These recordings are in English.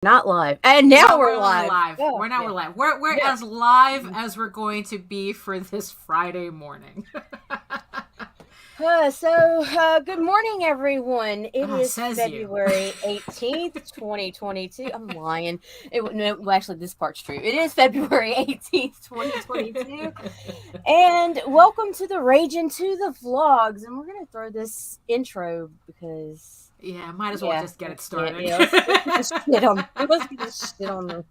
Not live. And now we're live. live. Oh, we're live. We're as live as we're going to be for this Friday morning. Good morning, everyone. It is February 18th, 2022. I'm lying. Actually, this part's true. It is February 18th, 2022. And welcome to the Ragin to the Vlogs. And we're going to throw this intro because... Yeah, might as well just get it started. Let's get this shit on the...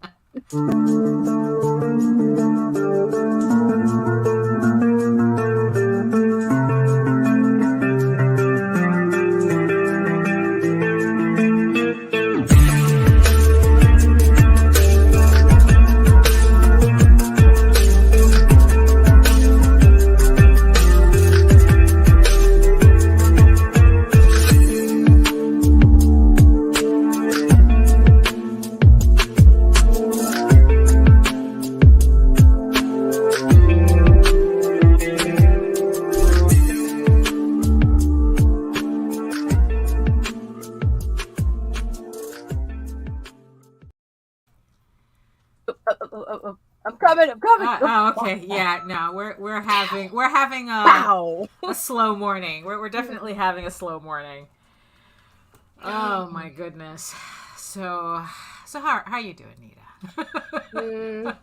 I'm coming. Okay. Yeah. No, we're having a slow morning. We're definitely having a slow morning. Oh my goodness. So how you doing, Nita?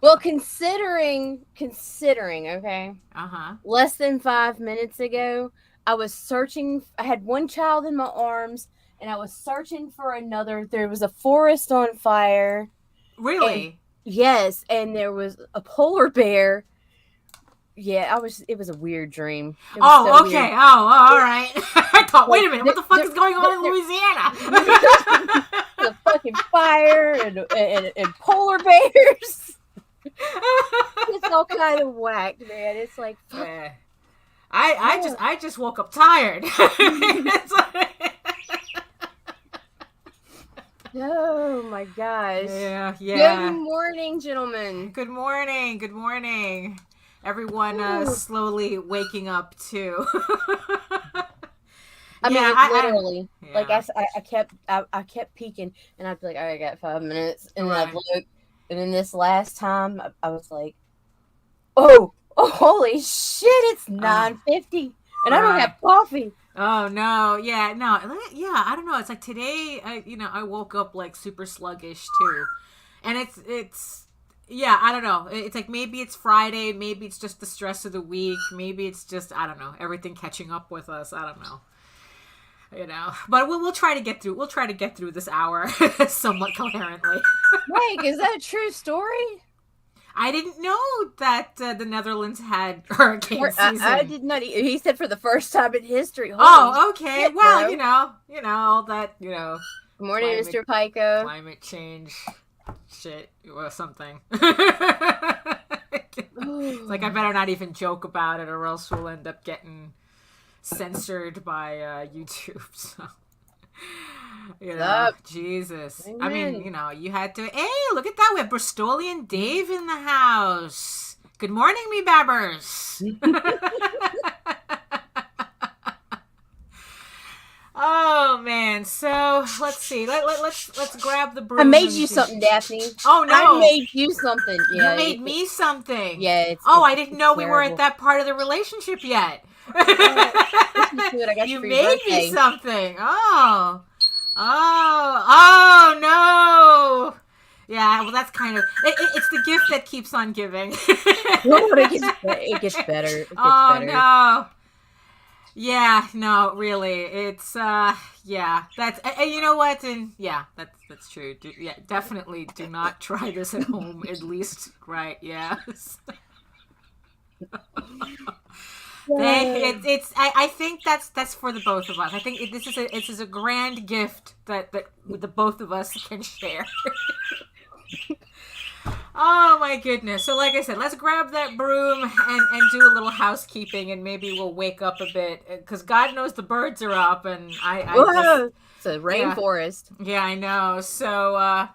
Well, considering, okay. Less than 5 minutes ago, I was searching. I had one child in my arms, and I was searching for another. There was a forest on fire. Really? Yes, and there was a polar bear. Yeah, it was a weird dream. Oh, okay. Weird. Oh, all right. I thought, wait a minute, what the fuck is going on in Louisiana? The fucking fire and polar bears. It's all kind of whacked, man. It's like, fuck. I just woke up tired. Oh my gosh. Yeah. Good morning, gentlemen. Good morning. Everyone slowly waking up too. I mean, literally. Like I kept peeking, and I'd be like, all right, I got 5 minutes, and then I'd look, and then this last time I was like, oh, holy shit, it's 9:50, and I don't have coffee. Oh no, yeah, I don't know. It's like today, I woke up like super sluggish too, and it's I don't know. It's like maybe it's Friday, maybe it's just the stress of the week, maybe it's just I don't know, everything catching up with us. I don't know, but we'll try to get through. We'll try to get through this hour somewhat coherently. Wait, is that a true story? I didn't know that the Netherlands had hurricane season. I did not. He said for the first time in history. Holy okay. Shit, well, bro. All that, Good morning, Mr. Pico. Climate change, shit, or something. It's like I better not even joke about it, or else we'll end up getting censored by YouTube. So. Jesus. Amen. I mean, you had to. Hey, look at that. We have Bristolian Dave in the house. Good morning, me babbers. Oh man. So let's see. Let's grab the broom. I made you something, Daphne. Oh no. I made you something. Yeah. You made me something. Yeah. I didn't know we were at that part of the relationship yet. You made me something. Oh no! Yeah, well, that's kind of it's the gift that keeps on giving. It gets better. No! Yeah, no, really, it's that's and you know what? And yeah, that's true. Definitely do not try this at home. At least, right? Yes. I think that's for the both of us. I think this is a grand gift that the both of us can share. Oh my goodness. So like I said, let's grab that broom and do a little housekeeping, and maybe we'll wake up a bit, because God knows the birds are up, and it's a rainforest. Yeah, I know. So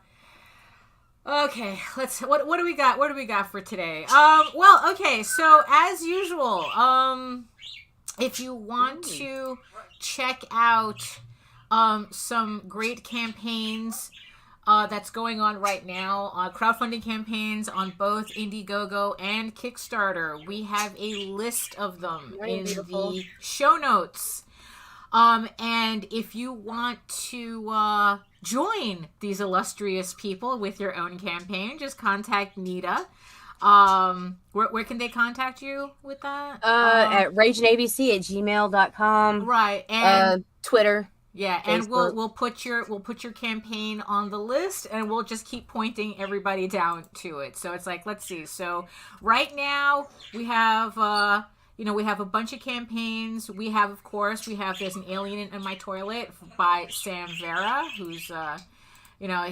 okay, what do we got? What do we got for today? Well, okay, so as usual, if you want to check out some great campaigns that's going on right now. Crowdfunding campaigns on both Indiegogo and Kickstarter. We have a list of them in the show notes. And if you want to join these illustrious people with your own campaign, just contact Nita. Where can they contact you with that? At raginabc@gmail.com. Right. And Twitter. Yeah, and we'll put your campaign on the list, and we'll just keep pointing everybody down to it. So it's like, let's see. So right now we have we have a bunch of campaigns. We have, of course, There's an Alien in My Toilet by Sam Vera, who's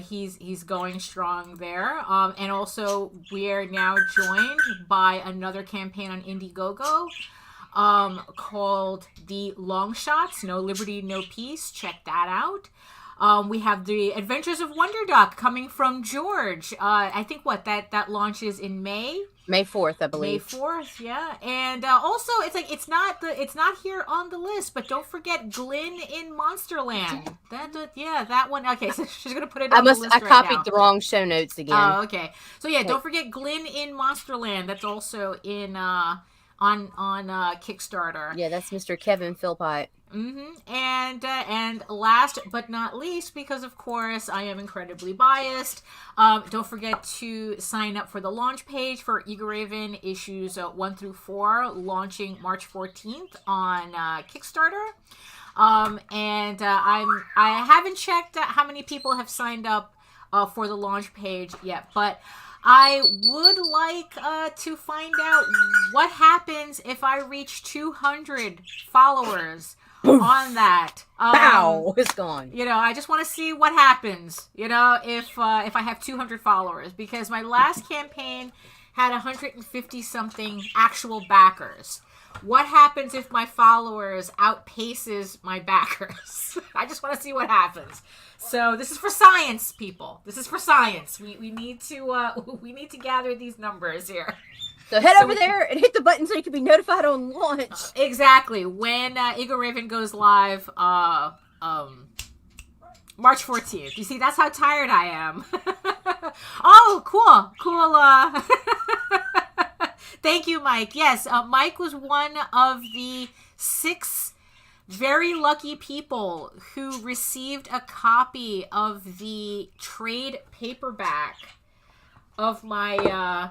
he's going strong there. And also we are now joined by another campaign on Indiegogo called the Longshots, No Liberty, No Peace. Check that out. We have the Adventures of Wonder Duck coming from George. I think that launches in May 4th, I believe. May 4th, yeah. And also it's not here on the list, but don't forget Glyn in Monsterland. That one. Okay, so she's gonna put it on the list. I copied the wrong show notes again. Oh, okay. So yeah, don't forget Glyn in Monsterland. That's also in on Kickstarter. Yeah, that's Mr. Kevin Philpott. Mm-hmm. And last but not least, because of course I am incredibly biased, don't forget to sign up for the launch page for Eagle Raven issues 1 through 4, launching March 14th on Kickstarter. And I haven't checked how many people have signed up for the launch page yet, but I would like to find out what happens if I reach 200 followers on that. Bow! It's gone. I just want to see what happens, if I have 200 followers, because my last campaign had 150 something actual backers. What happens if my followers outpaces my backers? I just want to see what happens. So this is for science, people. This is for science. We need to gather these numbers here. So head over there and hit the button so you can be notified on launch. Exactly. When Eagle Raven goes live, March 14th. You see, that's how tired I am. Oh, cool. Thank you, Mike. Yes, Mike was one of the 6 very lucky people who received a copy of the trade paperback of my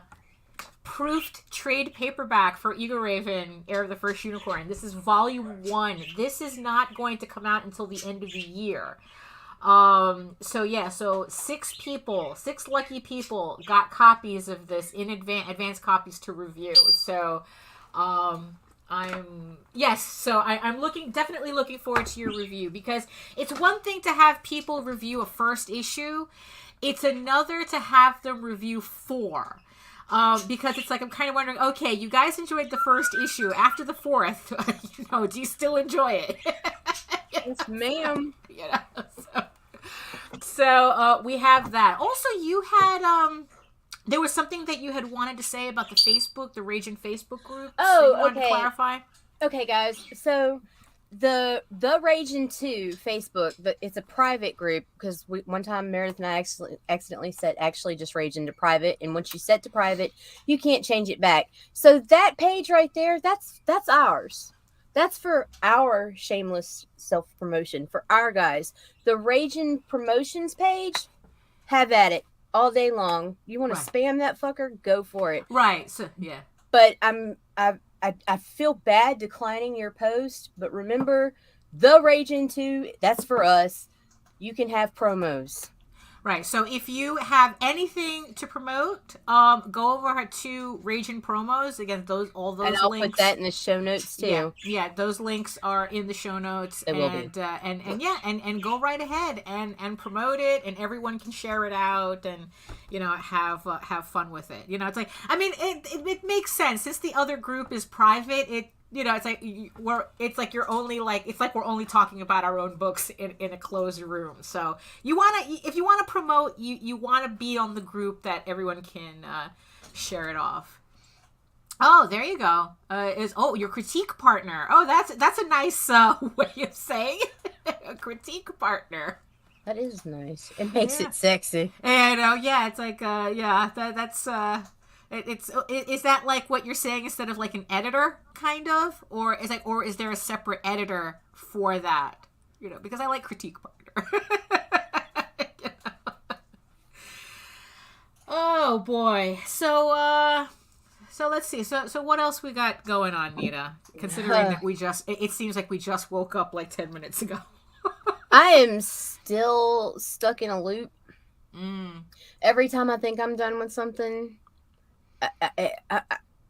proofed trade paperback for Eagle Raven, Heir of the First Unicorn. This is volume 1. This is not going to come out until the end of the year. So 6 lucky people got copies of this in advance copies to review. So, I'm definitely looking forward to your review, because it's one thing to have people review a first issue. It's another to have them review 4. Because it's like, I'm kind of wondering, okay, you guys enjoyed the first issue. After the 4th, do you still enjoy it? Yes, ma'am. So we have that. Also, you had, there was something that you had wanted to say about the Ragin Facebook group. Oh, you wanted to clarify? Okay, guys. So the Ragin 2 Facebook, it's a private group, because one time Meredith and I accidentally set just Ragin to private, and once you set to private, you can't change it back. So that page right there, that's ours. That's for our shameless self-promotion, for our guys. The Ragin promotions page, have at it all day long. You want to spam that fucker, go for it. Right. So yeah. But I feel bad declining your post, but remember, the Ragin 2, that's for us. You can have promos. Right. So if you have anything to promote, go over to Ragin promos. Again, all those and I'll links. Put that in the show notes too. Yeah, those links are in the show notes. They will be. And go right ahead and promote it, and everyone can share it out, and have fun with it. It's like, I mean, it makes sense, since the other group is private. It's like we're only talking about our own books in a closed room. So if you want to promote, you want to be on the group that everyone can share it off. Oh, there you go. Your critique partner. Oh, that's a nice way of saying. A critique partner. That is nice. It makes it sexy. And it's like that's is that like what you're saying instead of like an editor kind of, or is there a separate editor for that? Because I like critique partner. Oh boy. So let's see. So what else we got going on, Nita? Considering that it seems like we just woke up like 10 minutes ago. I am still stuck in a loop. Every time I think I'm done with something,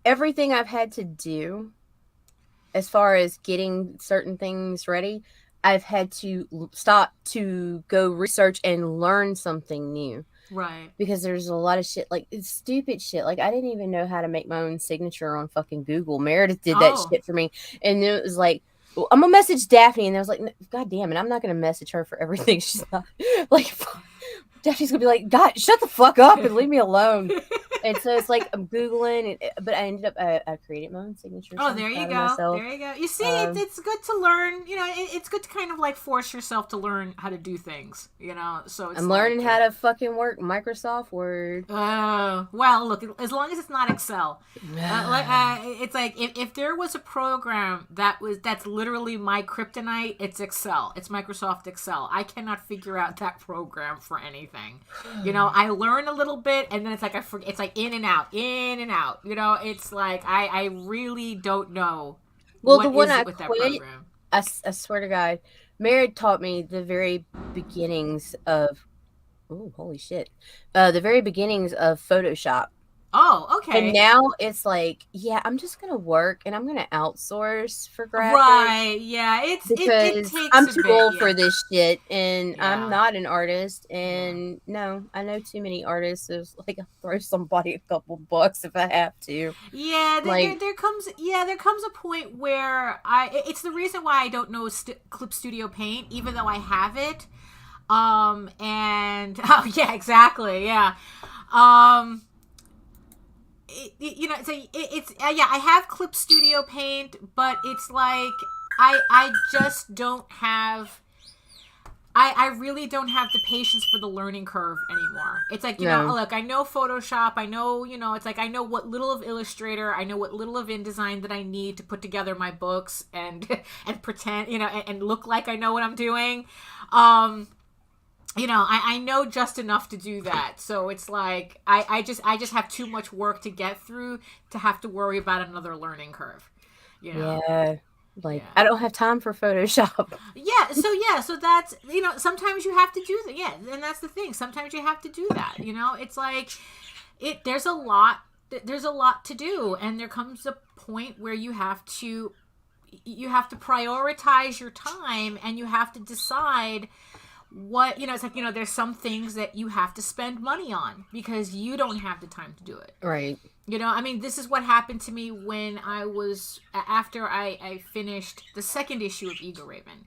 everything I've had to do as far as getting certain things ready, I've had to stop to go research and learn something new. Right. Because there's a lot of shit, like stupid shit. Like I didn't even know how to make my own signature on fucking Google. Meredith did that shit for me. And it was like, well, I'm gonna message Daphne, and I was like, God damn it, I'm not gonna message her for everything. She's not like, Daphne's gonna be like, God, shut the fuck up and leave me alone. And so it's like I'm Googling, but I ended up I created my own signature. Oh, there you go. There you go. You see, it's good to learn. It's good to kind of like force yourself to learn how to do things. So it's I'm learning how to fucking work Microsoft Word. Well, look, as long as it's not Excel. It's like if there was a program that's literally my kryptonite, it's Excel. It's Microsoft Excel. I cannot figure out that program for anything. I learn a little bit, and then it's like I forget. It's like in and out. It's like I really don't know. Well, the one I quit, that program. I swear to God, Mary taught me the very beginnings of. Oh, holy shit! The very beginnings of Photoshop. Oh, okay. And now it's like, yeah, I'm just gonna work and I'm gonna outsource for graphics. Right? Yeah, it takes I'm too old for this shit, and I'm not an artist. And no, I know too many artists. So like, I'll throw somebody a couple bucks if I have to. Yeah, there comes a point where it's the reason why I don't know Clip Studio Paint, even though I have it. Yeah, exactly. Yeah. I have Clip Studio Paint, but it's like I just don't have. I really don't have the patience for the learning curve anymore. It's like, look, I know Photoshop, I know, it's like I know what little of Illustrator, I know what little of InDesign that I need to put together my books and pretend, and look like I know what I'm doing. I know just enough to do that. So it's like I just have too much work to get through to have to worry about another learning curve. Yeah. Like, I don't have time for Photoshop. So that's, sometimes you have to do that. Yeah, and that's the thing. Sometimes you have to do that. It's like there's a lot to do, and there comes a point where you have to prioritize your time, and you have to decide what, it's like, there's some things that you have to spend money on because you don't have the time to do it. Right. This is what happened to me when after I finished the second issue of Eagle Raven.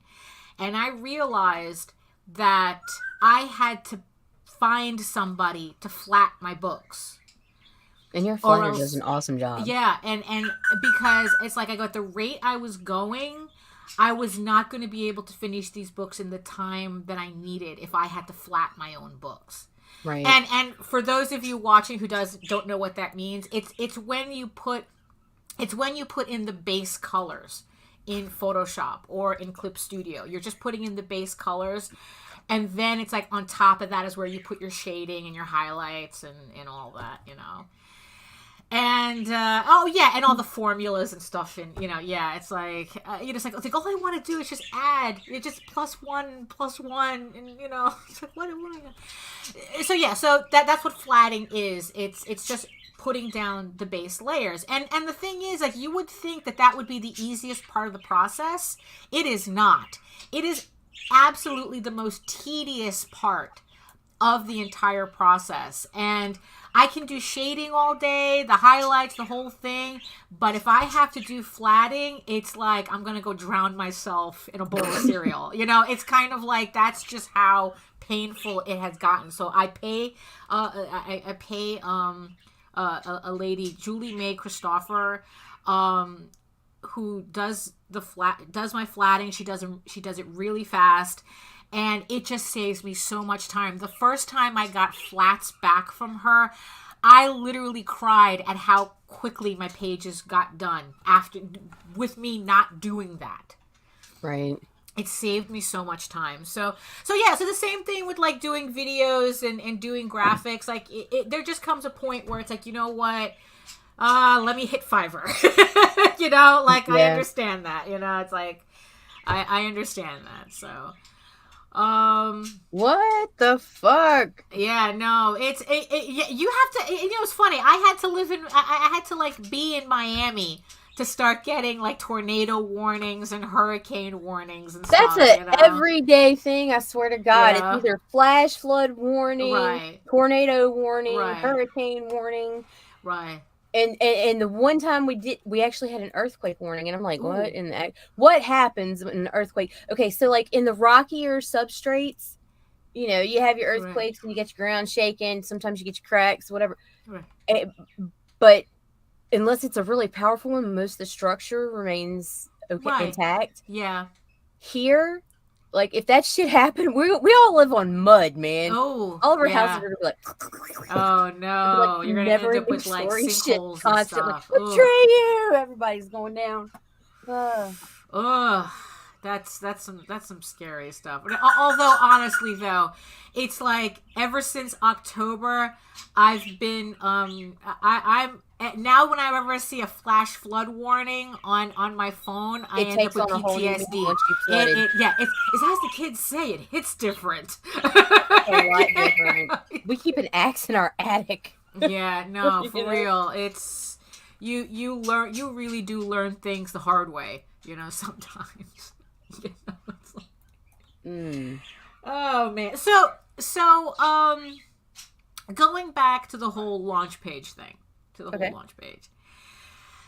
And I realized that I had to find somebody to flat my books. And your flatter does an awesome job. Yeah, and because it's like I got the rate I was going, I was not going to be able to finish these books in the time that I needed if I had to flat my own books. Right. And for those of you watching who don't know what that means, it's when you put in the base colors in Photoshop or in Clip Studio. You're just putting in the base colors, and then it's like on top of that is where you put your shading and your highlights and all that, And and all the formulas and stuff, and it's like it's like all I want to do is just add, it's just +1, and it's like what am I? So that's what flatting is. It's just putting down the base layers, and the thing is, like, you would think that would be the easiest part of the process. It is not. It is absolutely the most tedious part of the entire process, and I can do shading all day, the highlights, the whole thing, but if I have to do flatting, it's like I'm gonna go drown myself in a bowl of cereal. It's kind of like that's just how painful it has gotten. So I pay a lady, Julie Mae Christopher, who does my flatting. She does it really fast, and it just saves me so much time. The first time I got flats back from her, I literally cried at how quickly my pages got done with me not doing that. Right. It saved me so much time. So the same thing with like doing videos and doing graphics. Like there just comes a point where it's like, you know what? Let me hit Fiverr. You know, like I understand that. You know, it's like I understand that. So what the fuck? Yeah, no, you have to. You know, it's funny. I had to like be in Miami to start getting like tornado warnings and hurricane warnings and stuff. That's an everyday thing, I swear to God. Yeah. It's either flash flood warning, tornado warning, hurricane warning. Right. And the one time we actually had an earthquake warning, and I'm like, what? What happens in an earthquake? Okay, so like in the rockier substrates, you know, you have your earthquakes and you get your ground shaking. Sometimes you get your cracks, whatever. Right. But unless it's a really powerful one, most of the structure remains intact. Yeah. Here, like if that shit happened, we all live on mud, man. Oh, all of our houses are gonna be like, oh no, like, you're gonna end up with like sinkholes and stuff. Betray you! Everybody's going down. That's some scary stuff. Although honestly though, it's like ever since October, I've been I'm now when I ever see a flash flood warning on my phone, I end up with PTSD. It's as the kids say, it hits different. A lot different. We keep an axe in our attic. Yeah, no, for real. It's you really do learn things the hard way, you know, sometimes. You know, it's like, oh man. So going back to the whole launch page thing. Whole launch page.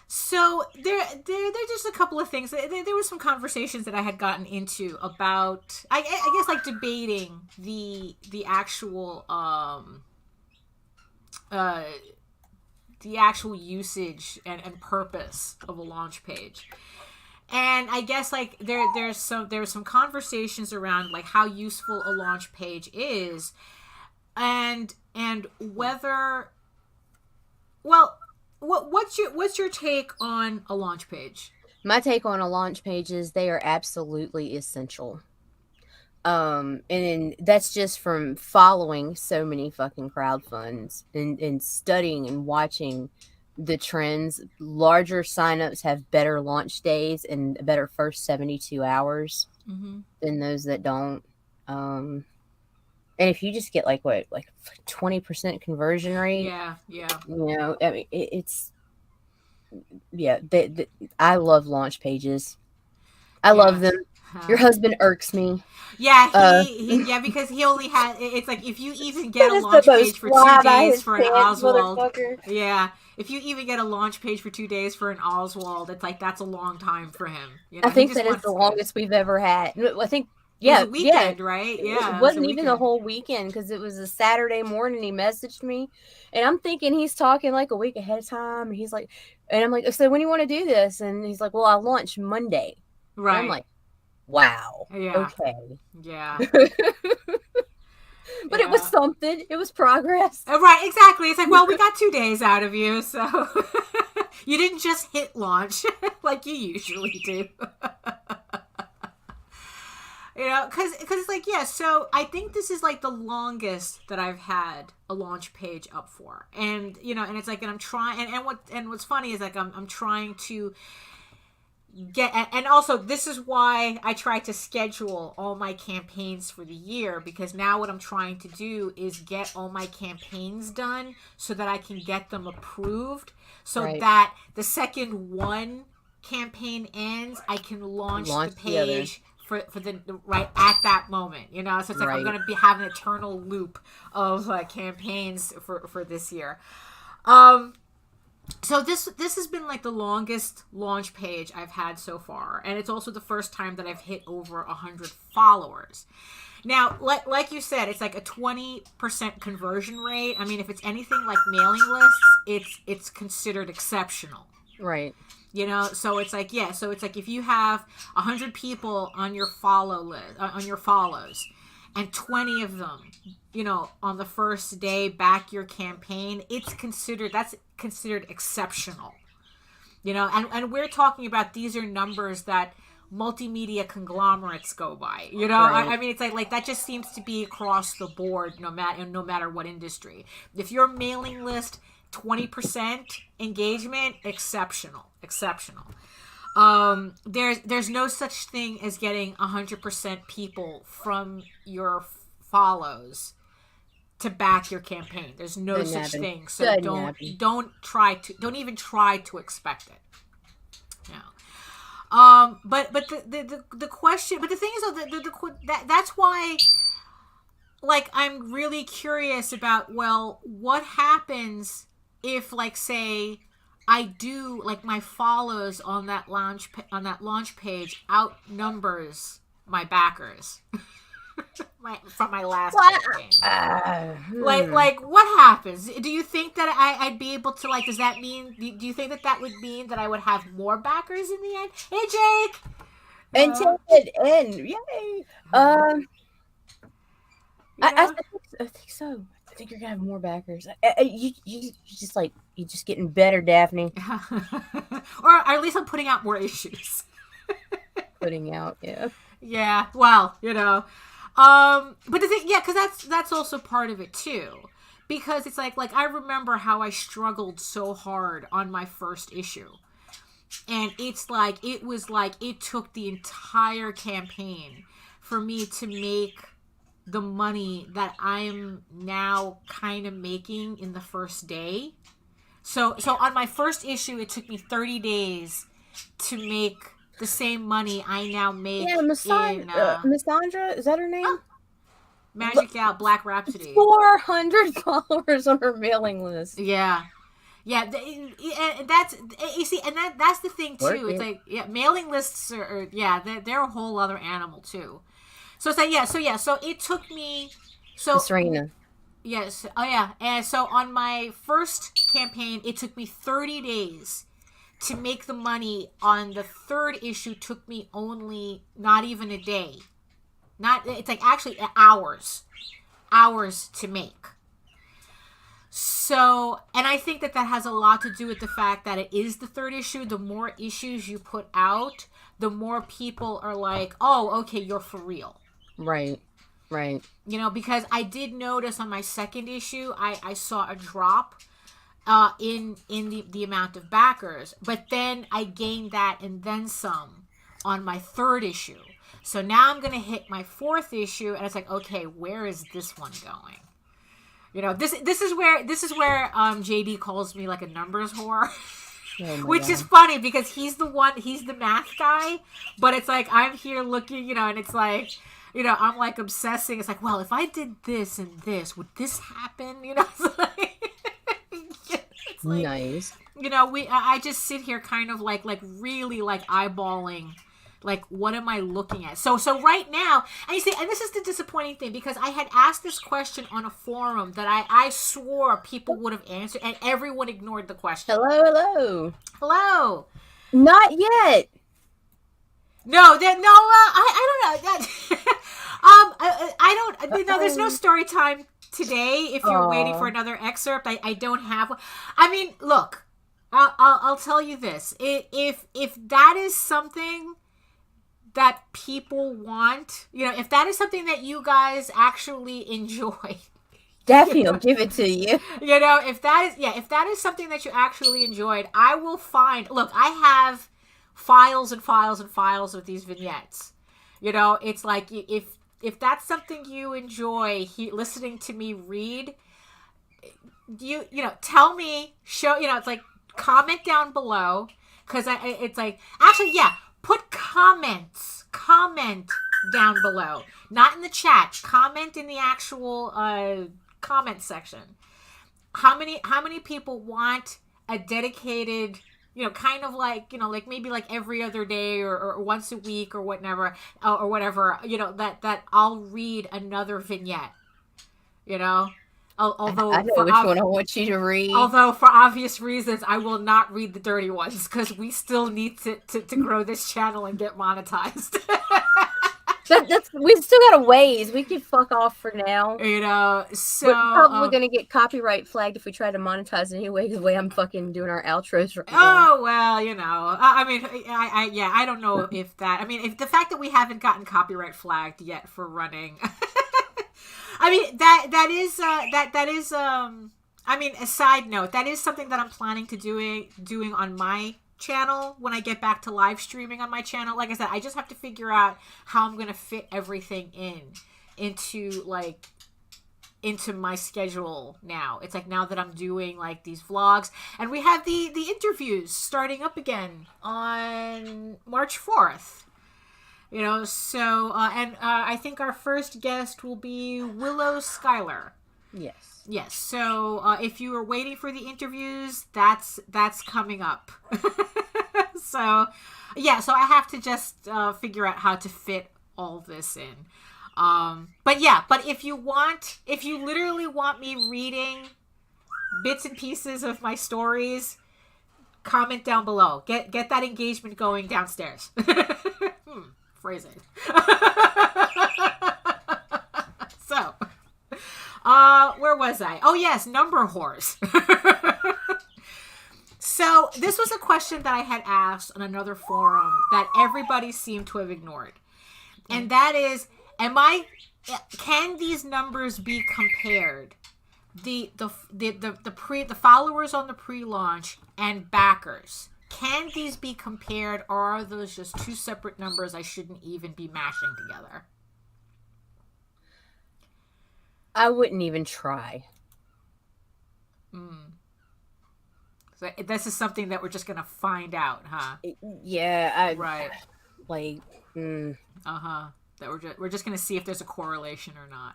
So there's just a couple of things. There were some conversations that I had gotten into about, I guess, like debating the actual usage and purpose of a launch page. And I guess like there's some conversations around like how useful a launch page is, and whether. Well, what's your take on a launch page? My take on a launch page is they are absolutely essential. And that's just from following so many fucking crowd funds and studying and watching the trends. Larger signups have better launch days and a better first 72 hours than those that don't. And if you just get like 20% conversion rate, you know, I mean, it's I love launch pages. I love them. Your husband irks me. Yeah, he because he only had. It's like if you even get a launch page for 2 days for an Oswald. Yeah, if you even get a launch page for 2 days for an Oswald, it's like that's a long time for him. You know? I think that is the longest we've ever had. I think. Yeah, it was a weekend, right? Yeah, it wasn't even the whole weekend because it was a Saturday morning. He messaged me, and I'm thinking he's talking like a week ahead of time. And he's like, and I'm like, so when do you want to do this? And he's like, well, I'll launch Monday. Right. And I'm like, wow. Yeah. Okay. Yeah. But it was something. It was progress. Right. Exactly. It's like, well, we got 2 days out of you, so you didn't just hit launch like you usually do. You know, because it's like, yeah, so I think this is like the longest that I've had a launch page up for. And, you know, and it's like, and I'm trying, and what's funny is like, I'm trying to get, and also this is why I try to schedule all my campaigns for the year, because now what I'm trying to do is get all my campaigns done so that I can get them approved, so that the second one campaign ends, I can launch the page for the right at that moment, you know. So it's like I'm going to be having an eternal loop of campaigns for this year. So this has been like the longest launch page I've had so far, and it's also the first time that I've hit over 100 followers. Now, like you said, it's like a 20% conversion rate. I mean, if it's anything like mailing lists, it's considered exceptional. Right. You know, so it's like, yeah, so it's like if you have 100 people on your follow list, on your follows, and 20 of them, you know, on the first day back your campaign, that's considered exceptional. You know, and we're talking about, these are numbers that multimedia conglomerates go by. You know, Right. I mean, it's like that just seems to be across the board, no matter what industry. If your mailing list 20% engagement, exceptional. There's no such thing as getting 100% people from your follows to back your campaign. There's no Doesn't such happen. thing. So Doesn't happen. don't even try to expect it. Yeah. But the question, but the thing is though, that's why, like, I'm really curious about, well, what happens if, like, say I do, like, my follows on that launch page outnumbers my backers from my last campaign. Like what happens? Do you think that I'd be able to, like, does that mean, do you think that would mean that I would have more backers in the end? Hey, Jake! And Ted, and yay! I think so. I think you're gonna have more backers. You just getting better, Daphne. Or at least I'm putting out more issues. Putting out, yeah. Yeah, well, you know. But the thing, yeah, because that's also part of it too. Because it's like I remember how I struggled so hard on my first issue. And it took the entire campaign for me to make the money that I'm now kind of making in the first day. So on my first issue, it took me 30 days to make the same money I now make. Yeah, Miss Sandra, is that her name? Magic Out Black Rhapsody. 400 followers on her mailing list. Yeah. Yeah, that's, you see, and that's the thing too. It's like, yeah, mailing lists are they're a whole other animal too. So it's like, so it took me, Serena. Yes. Oh yeah. And so on my first campaign, it took me 30 days to make the money. On the third issue, took me only not even a day. It's like actually hours to make. So, and I think that has a lot to do with the fact that it is the third issue. The more issues you put out, the more people are like, oh, okay, you're for real. Right. You know, because I did notice on my second issue, I saw a drop in the amount of backers. But then I gained that and then some on my third issue. So now I'm going to hit my fourth issue, and it's like, okay, where is this one going? You know, this is where JD calls me like a numbers whore. Which is funny because he's the math guy, but it's like I'm here looking, you know, and it's like, you know, I'm like obsessing. It's like, well, if I did this and this, would this happen? You know, it's like nice. You know, I just sit here kind of like really like eyeballing, like, what am I looking at? So right now, and you see, and this is the disappointing thing, because I had asked this question on a forum that I swore people would have answered, and everyone ignored the question. Hello. Not yet. No, I don't know. I don't. No, there's no story time today. If you're waiting for another excerpt, I don't have one. I mean, look, I'll tell you this: if that is something that people want, you know, if that is something that you guys actually enjoy, Daphne will give it to you. You know, if that is something that you actually enjoyed, I will find. Look, I have files and files and files of these vignettes. You know, it's like if that's something you enjoy, listening to me read, you know, tell me, show, you know, it's like comment down below, because it's like, actually, yeah. Put comment down below, not in the chat. Comment in the actual comment section. How many people want a dedicated, you know, kind of like, you know, like maybe like every other day or once a week or whatever, you know, that I'll read another vignette, you know. Although I know which one I want you to read. Although for obvious reasons, I will not read the dirty ones because we still need to grow this channel and get monetized. We still got a ways. We can fuck off for now. You know, so we're probably gonna get copyright flagged if we try to monetize anyway. Because the way I'm fucking doing our outros right now. Oh well, you know. I mean, I don't know if that. I mean, if the fact that we haven't gotten copyright flagged yet for running. I mean that is. I mean, a side note, that is something that I'm planning to doing on my channel when I get back to live streaming on my channel. Like I said, I just have to figure out how I'm gonna fit everything into my schedule now. It's like now that I'm doing like these vlogs, and we have the interviews starting up again on March 4th. You know, so I think our first guest will be Willow Schuyler. Yes. So if you are waiting for the interviews, that's coming up. So yeah, so I have to just figure out how to fit all this in. But if you literally want me reading bits and pieces of my stories, comment down below. Get that engagement going downstairs. Phrasing. So, where was I? Oh yes, number whores. So this was a question that I had asked on another forum that everybody seemed to have ignored. And that is, can these numbers be compared? The followers on the pre-launch and backers. Can these be compared, or are those just two separate numbers I shouldn't even be mashing together? I wouldn't even try. So this is something that we're just gonna find out, huh? Yeah. Right. Like. That we're just gonna see if there's a correlation or not.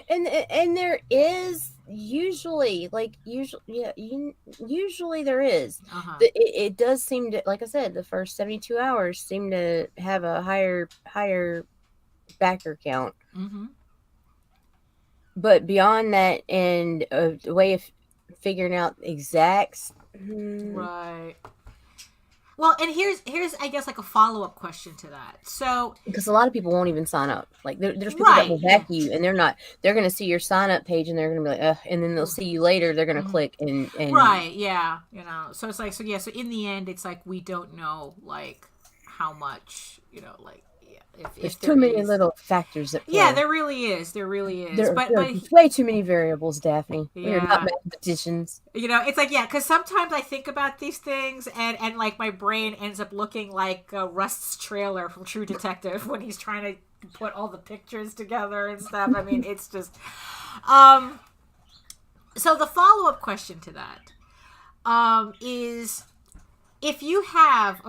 And there is usually usually there is. It does seem to, like I said, the first 72 hours seem to have a higher backer count. But beyond that, and the way of figuring out exacts, right. Well, and here's I guess like a follow-up question to that. So because a lot of people won't even sign up. Like there's people that will back you, and they're going to see your sign up page, and they're going to be like, and then they'll see you later. They're going to click and right, yeah, you know. So it's like, so in the end, it's like we don't know like how much, you know, like there's too many little factors that play. Yeah, there really is. There but way too many variables, Daphne. We're not mathematicians. You know, it's like, because sometimes I think about these things and like my brain ends up looking like Rust's trailer from True Detective when he's trying to put all the pictures together and stuff. I mean, it's just so the follow-up question to that is, if you have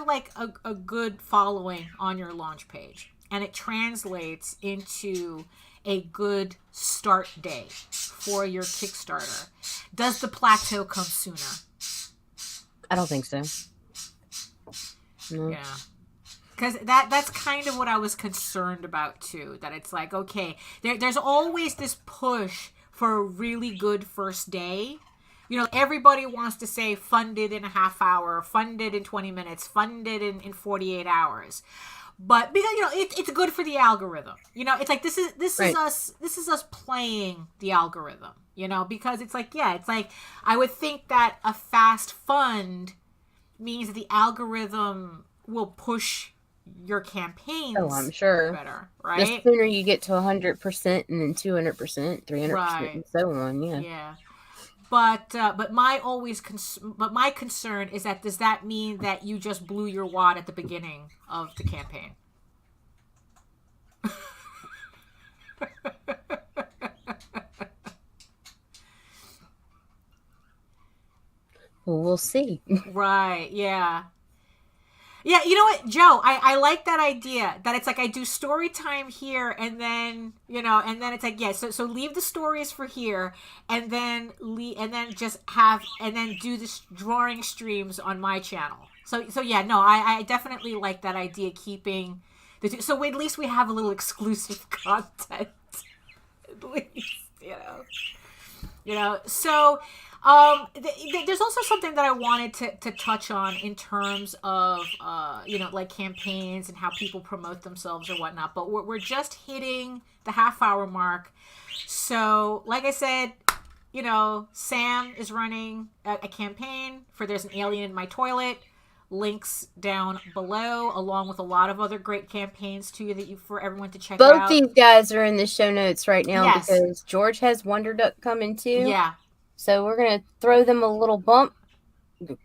like a good following on your launch page and it translates into a good start day for your Kickstarter, does the plateau come sooner? I don't think so. No. Yeah. Because that's kind of what I was concerned about too. That it's like, okay, there's always this push for a really good first day. You know, everybody wants to say funded in a half hour, funded in 20 minutes, funded in 48 hours. But because, you know, it's good for the algorithm. You know, it's like this is us playing the algorithm, you know, because it's like, it's like I would think that a fast fund means that the algorithm will push your campaigns. Oh, I'm sure. Better, right? The sooner you get to 100% and then 200%, 300%, and so on. Yeah. Yeah. But my concern is that, does that mean that you just blew your wad at the beginning of the campaign? Well, we'll see. Right, yeah. Yeah, you know what, Joe, I like that idea, that it's like I do story time here, and then, you know, and then it's like, so leave the stories for here, and then just do the drawing streams on my channel. So yeah, no, I definitely like that idea, keeping the two, so at least we have a little exclusive content. least, So, there's also something that I wanted to touch on in terms of, like campaigns and how people promote themselves or whatnot. But we're just hitting the half-hour mark. So, like I said, Sam is running a campaign for There's an Alien in My Toilet. Links down below, along with a lot of other great campaigns too for everyone to check out. Both these guys are in the show notes right now because George has Wonder Duck coming too. Yeah. So we're gonna throw them a little bump.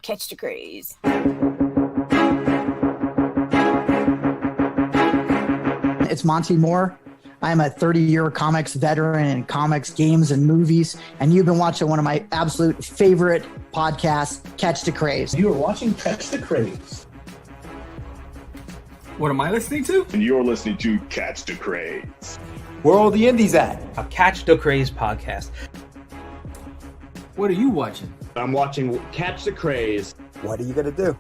Catch the craze. It's Monty Moore. I'm a 30-year comics veteran in comics, games, and movies, and you've been watching one of my absolute favorite podcasts, Catch the Craze. You are watching Catch the Craze. What am I listening to? And you're listening to Catch the Craze. Where are all the indies at? A Catch the Craze podcast. What are you watching? I'm watching Catch the Craze. What are you going to do?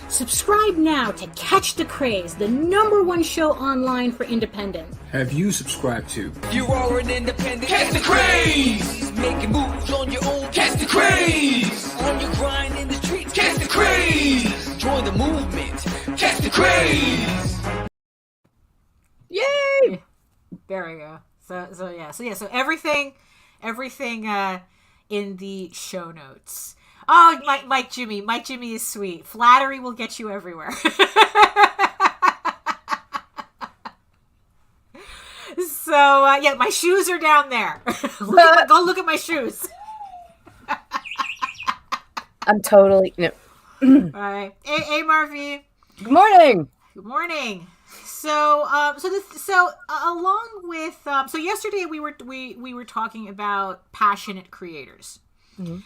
Subscribe now to Catch the Craze, the #1 show online for independent. Have you subscribed to? You are an independent. Catch the craze. Making moves on your own. Catch the craze. On your grind in the streets. Catch the craze. Join the movement. Catch the craze. Yay! There we go. So everything in the show notes. Oh, Mike Jimmy is sweet. Flattery will get you everywhere. So, my shoes are down there. Go look at my shoes. I'm totally... No. All right. Hey, Marvy. Good morning. Good morning. So, along with... So yesterday we were talking about passionate creators. Mm-hmm.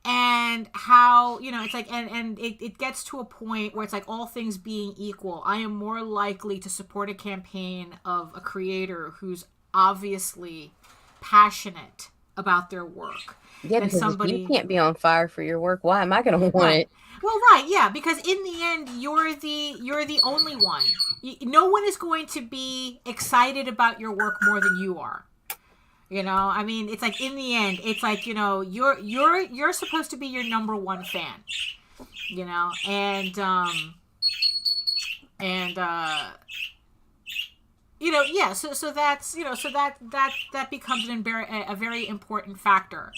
And how, it's like, and it gets to a point where it's like all things being equal, I am more likely to support a campaign of a creator who's obviously passionate about their work. Yeah, because if you can't be on fire for your work, why am I going to want it? Well, right, yeah, because in the end, you're the only one. No one is going to be excited about your work more than you are. I mean, it's like in the end, it's like, you're supposed to be your #1 fan, so that's, so that becomes a very important factor,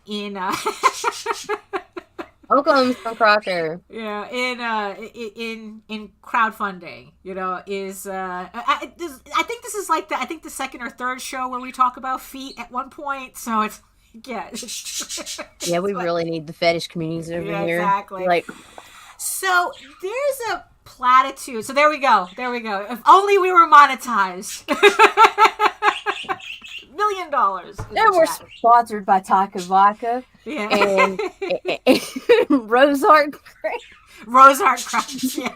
in, Welcome from Crocker. Yeah, in crowdfunding, is I think this is like the second or third show where we talk about feet at one point. So it's yeah, we really need the fetish communities over here. Exactly. So there's a platitude. So there we go. If only we were monetized. $1 million. Yeah, we're sponsored by Taka Vodka. Yeah. And Rose Art Crafts. Rose Art Crafts, yeah.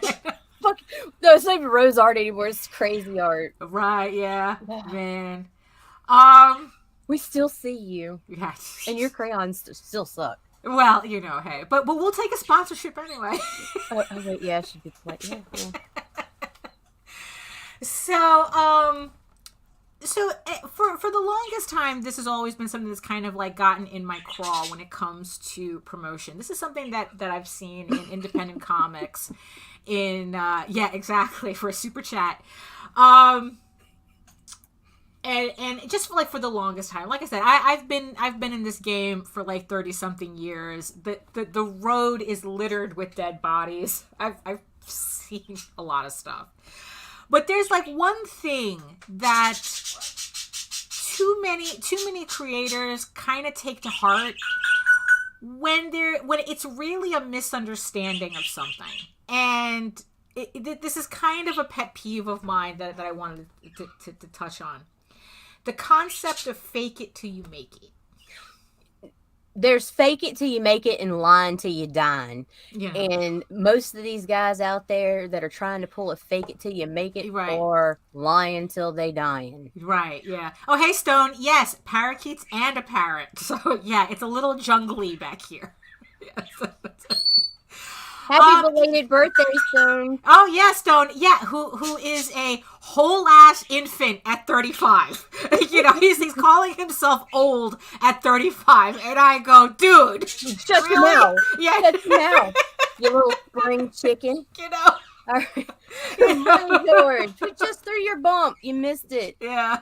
Fuck, no, it's not even Rose Art anymore. It's Crazy Art. Right, yeah. Man. We still see you. Yeah. And your crayons still suck. Well, hey. But we'll take a sponsorship anyway. oh, wait, yeah, I should be like, yeah. So for the longest time, this has always been something that's kind of like gotten in my craw when it comes to promotion. This is something that I've seen in independent comics, exactly, for a super chat, and just for the longest time. Like I said, I've been in this game for like 30-something years. The road is littered with dead bodies. I've seen a lot of stuff. But there's like one thing that too many creators kind of take to heart when it's really a misunderstanding of something. And this is kind of a pet peeve of mine that I wanted to touch on. The concept of fake it till you make it. There's fake it till you make it and lying till you dine. Yeah. And most of these guys out there that are trying to pull a fake it till you make it, right, or lying till they dying. Right, yeah. Oh, hey, Stone. Yes, parakeets and a parrot. So, yeah, it's a little jungly back here. Happy belated birthday, Stone. Oh, yeah, Stone. Yeah, who is a whole-ass infant at 35. He's calling himself old at 35, and I go, dude, shut really? your mouth. Yeah, Shut your mouth, you little spring chicken. You know. All right. Good morning, George. We just threw your bump. You missed it. Yeah.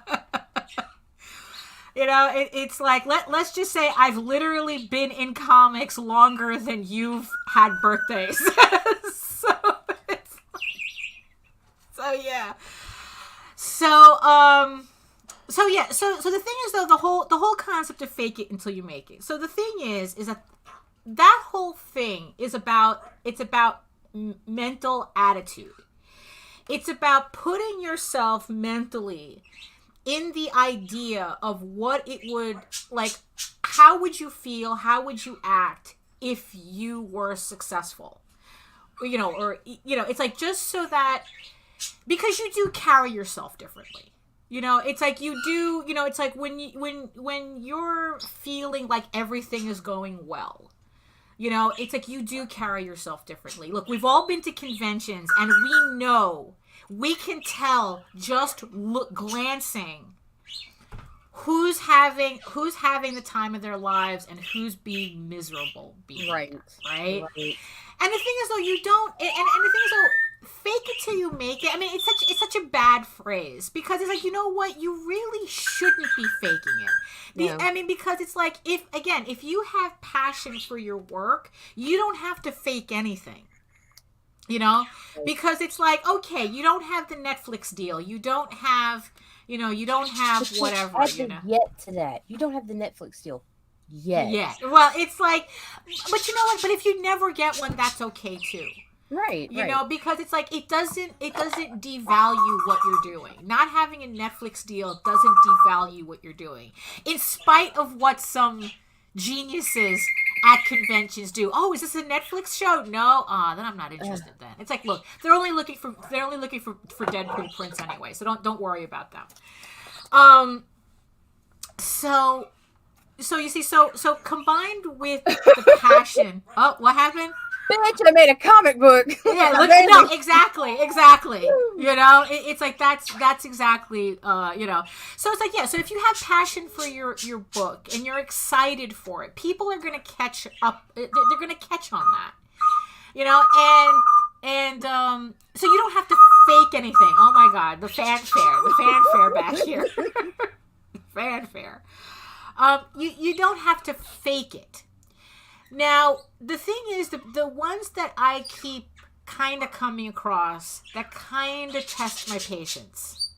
You know, it's like, let's just say I've literally been in comics longer than you've had birthdays. So yeah. So the thing is, though, the whole concept of fake it until you make it. So the thing is that whole thing is about mental attitude. It's about putting yourself mentally in the idea of what it would, like, how would you feel, how would you act if you were successful? You know, or, you know, it's like, just so that, because you do carry yourself differently. You know, it's like you do, you know, it's like when you're feeling like everything is going well, you know, it's like you do carry yourself differently. Look, we've all been to conventions, and we know, we can tell just glancing who's having the time of their lives and who's being miserable. Right. And the thing is, though, you don't, and the thing is, though, fake it till you make it. I mean, it's such a bad phrase, because it's like, you know what, you really shouldn't be faking it. I mean, because it's like, if you have passion for your work, you don't have to fake anything. You know, because it's like, okay, you don't have the Netflix deal, you don't have, you know, you don't have whatever. You know, yet to that, you don't have the Netflix deal. Yet. Yeah. Well, it's like, but you know what? But if you never get one, that's okay too. Right. You know, because it's like, it doesn't devalue what you're doing. Not having a Netflix deal doesn't devalue what you're doing, in spite of what some geniuses at conventions do. Oh, is this a Netflix show? No, then I'm not interested. Then it's like, look, they're only looking for Deadpool prints anyway, so don't worry about them. So you see, so combined with the passion. Oh, what happened? Bitch, I made a comic book. Yeah, look, no, exactly. You know, it's like, that's exactly, you know. So it's like, yeah, so if you have passion for your book and you're excited for it, people are going to catch up. They're going to catch on that, you know, and so you don't have to fake anything. Oh my God, the fanfare back here. Fanfare. You don't have to fake it. Now, the thing is, the ones that I keep kind of coming across that kind of test my patience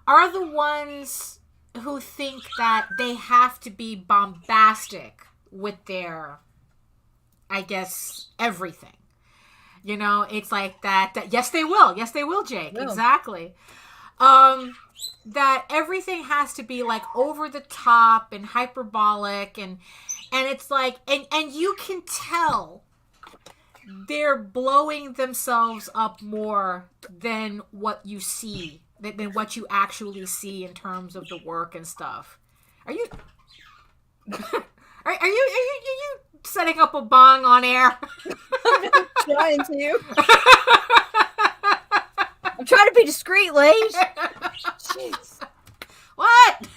are the ones who think that they have to be bombastic with their, I guess, everything. You know, it's like that yes, they will, Jake. No. Exactly. That everything has to be like over the top and hyperbolic, and it's like, and you can tell they're blowing themselves up more than what you see, than what you actually see in terms of the work and stuff. Are you are you setting up a bong on air? I'm trying to. I'm trying to be discreet, Lage. Jeez. What?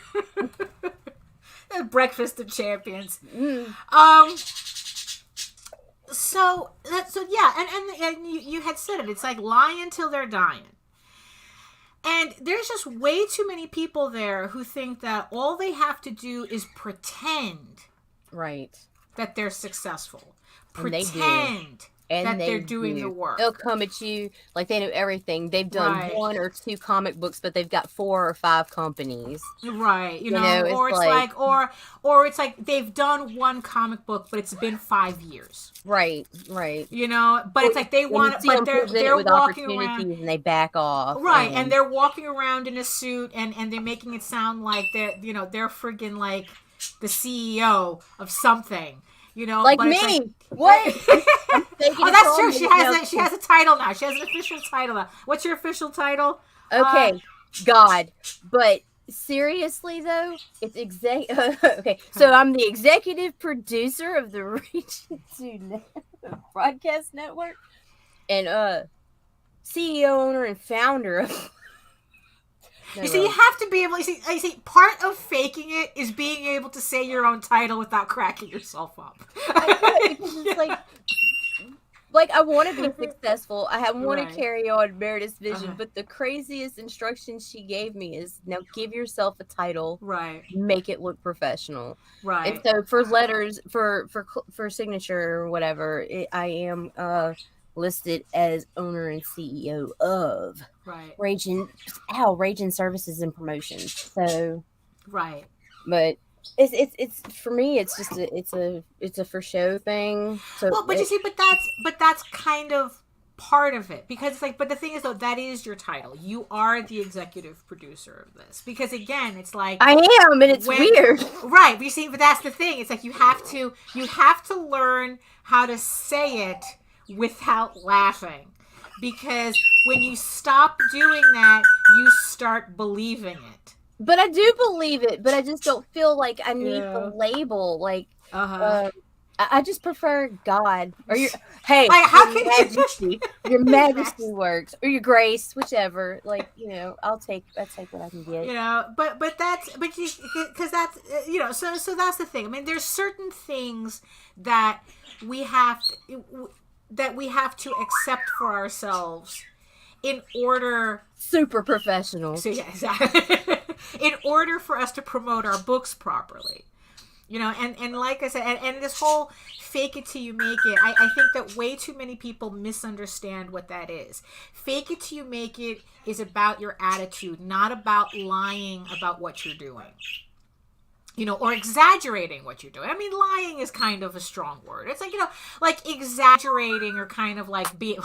Breakfast of Champions. So yeah, and you had said it. It's like lying till they're dying. And there's just way too many people there who think that all they have to do is pretend, right, that they're successful. And pretend that they're doing the work. They'll come at you like they know everything. They've done 1 or 2 comic books, but they've got 4 or 5 companies. Right. You know, or it's like or it's like they've done 1 comic book, but it's been 5 years. Right. You know, but it's like they want, but they're walking around and they back off. Right, and they're walking around in a suit, and they're making it sound like they're friggin' like the CEO of something. You know, like but me. Like, what? Oh, that's true. She has a title now. She has an official title now. What's your official title? Okay, God. But seriously though, it's okay. So I'm the executive producer of the Region 2 Broadcast Network, and CEO, owner, and founder of You see, you have to be able. You see, part of faking it is being able to say your own title without cracking yourself up. I know, because it's like I want to be successful. I want to carry on Meredith's vision, but the craziest instructions she gave me is now give yourself a title, right? Make it look professional, right? And so for letters, for signature or whatever, I am listed as owner and CEO of Ragin Services and Promotions. So but it's for me. It's just it's a for show thing. So well, but you see, but that's kind of part of it, because it's like, but the thing is though, that is your title. You are the executive producer of this, because again, it's like I am, and it's weird, right? But you see, but that's the thing. It's like you have to learn how to say it without laughing, because when you stop doing that, you start believing it. But I do believe it, but I just don't feel like I need the label. Like, I just prefer God or your Majesty. Your Majesty works, or your Grace, whichever. Like, I'll take what I can get. Because that's so that's the thing. I mean, there's certain things that we have to accept for ourselves in order super professional. So yeah, exactly. In order for us to promote our books properly, and like I said, and this whole fake it till you make it, I think that way too many people misunderstand what that is. Fake it till you make it is about your attitude, not about lying about what you're doing, or exaggerating what you're doing. I mean, lying is kind of a strong word. It's like, like exaggerating or kind of like being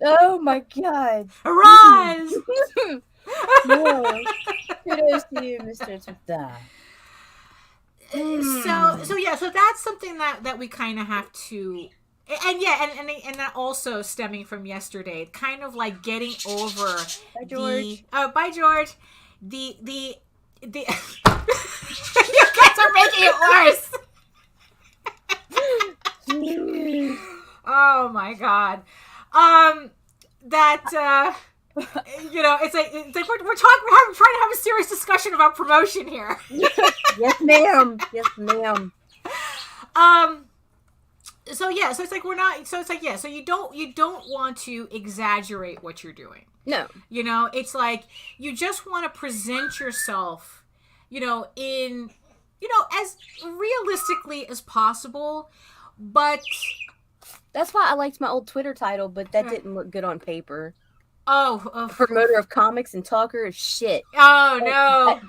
Oh my God! Arise! No. Kudos to you, Mr. Tata. So that's something that we kind of have to, and that also stemming from yesterday, kind of like getting over Bye, George. Bye, George. The you guys are making it worse. Oh my God. It's like we're trying to have a serious discussion about promotion here. Yes, ma'am. Yes, ma'am. So it's like we're not. So it's like so you don't want to exaggerate what you're doing. No. It's like you just want to present yourself, in as realistically as possible, but. That's why I liked my old Twitter title, but that didn't look good on paper. Oh. Promoter of comics and talker of shit. Oh, no.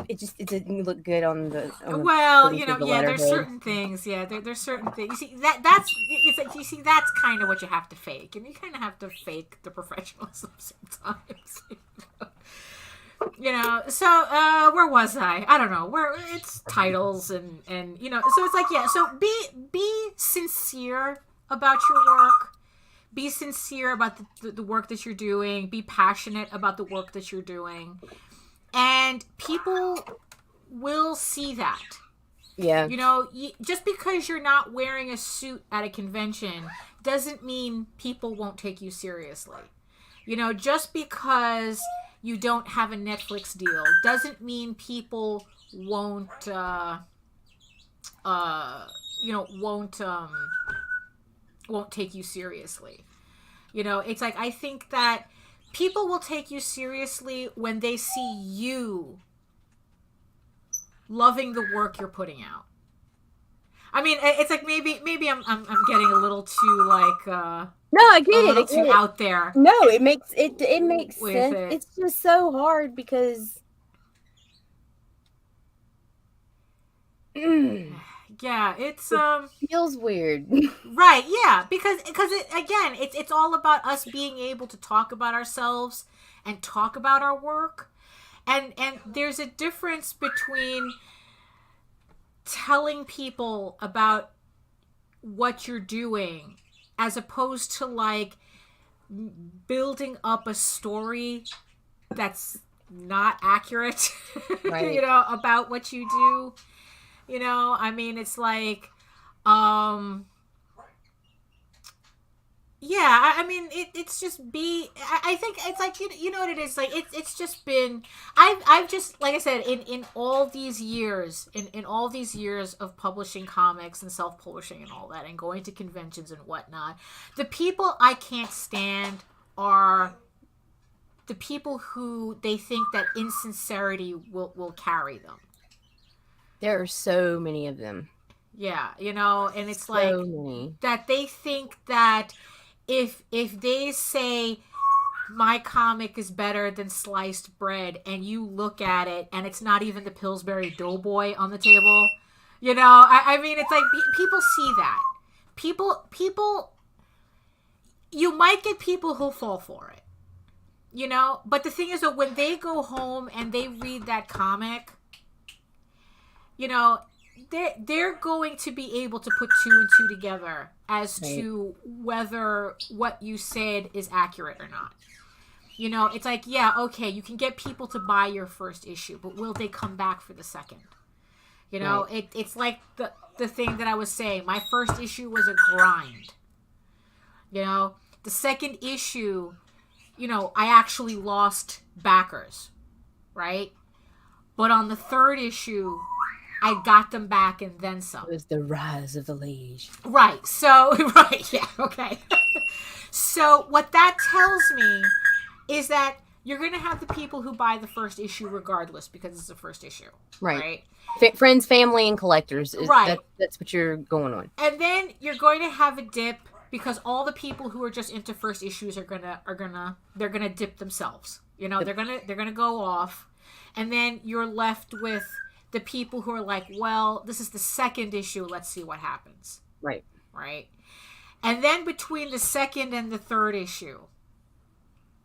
It didn't look good on the there's certain things. Yeah, there's certain things. You see, it's like, you see, that's kind of what you have to fake. And you kind of have to fake the professionalism sometimes. So where was I? I don't know. Where it's titles and so it's like so be sincere about your work. Be sincere about the work that you're doing. Be passionate about the work that you're doing. And people will see that. Yeah. Just because you're not wearing a suit at a convention doesn't mean people won't take you seriously. Just because you don't have a Netflix deal doesn't mean people won't take you seriously. It's like, I think that people will take you seriously when they see you loving the work you're putting out. I mean, it's like maybe I'm getting a little too like no, I get it. Too out there. No, it makes sense. It's just so hard because yeah, it's feels weird. Right, yeah, because it's all about us being able to talk about ourselves and talk about our work. And there's a difference between telling people about what you're doing as opposed to like building up a story that's not accurate, right. About what you do. I mean, it's like, Yeah, I mean, it's just I think it's like, you know what it is, like, it's just been, I've just, like I said, in all these years, in all these years of publishing comics and self-publishing and all that, and going to conventions and whatnot, the people I can't stand are the people who they think that insincerity will carry them. There are so many of them. Yeah, you know, and it's So like many. that they think that if they say my comic is better than sliced bread, and you look at it and it's not even the Pillsbury Doughboy on the table, you know, I mean, it's like people see that. People, you might get people who'll fall for it, you know, but the thing is that when they go home and they read that comic, you know, they're going to be able to put 2 and 2 together as to whether what you said is accurate or not. You know, it's like, yeah, okay, you can get people to buy your first issue, but will they come back for the second? You know, it's like the thing that I was saying. My first issue was a grind. You know, the second issue, you know, I actually lost backers, right? But on the third issue, I got them back and then some. It was the rise of the Lage. Right. So, right. Yeah. Okay. So what that tells me is that you're going to have the people who buy the first issue regardless because it's the first issue. Right. Friends, family, and collectors. Right. That's what you're going on. And then you're going to have a dip because all the people who are just into first issues are gonna dip themselves. You know, they're gonna go off, and then you're left with the people who are like, well, this is the second issue. Let's see what happens. Right. Right. And then between the second and the third issue,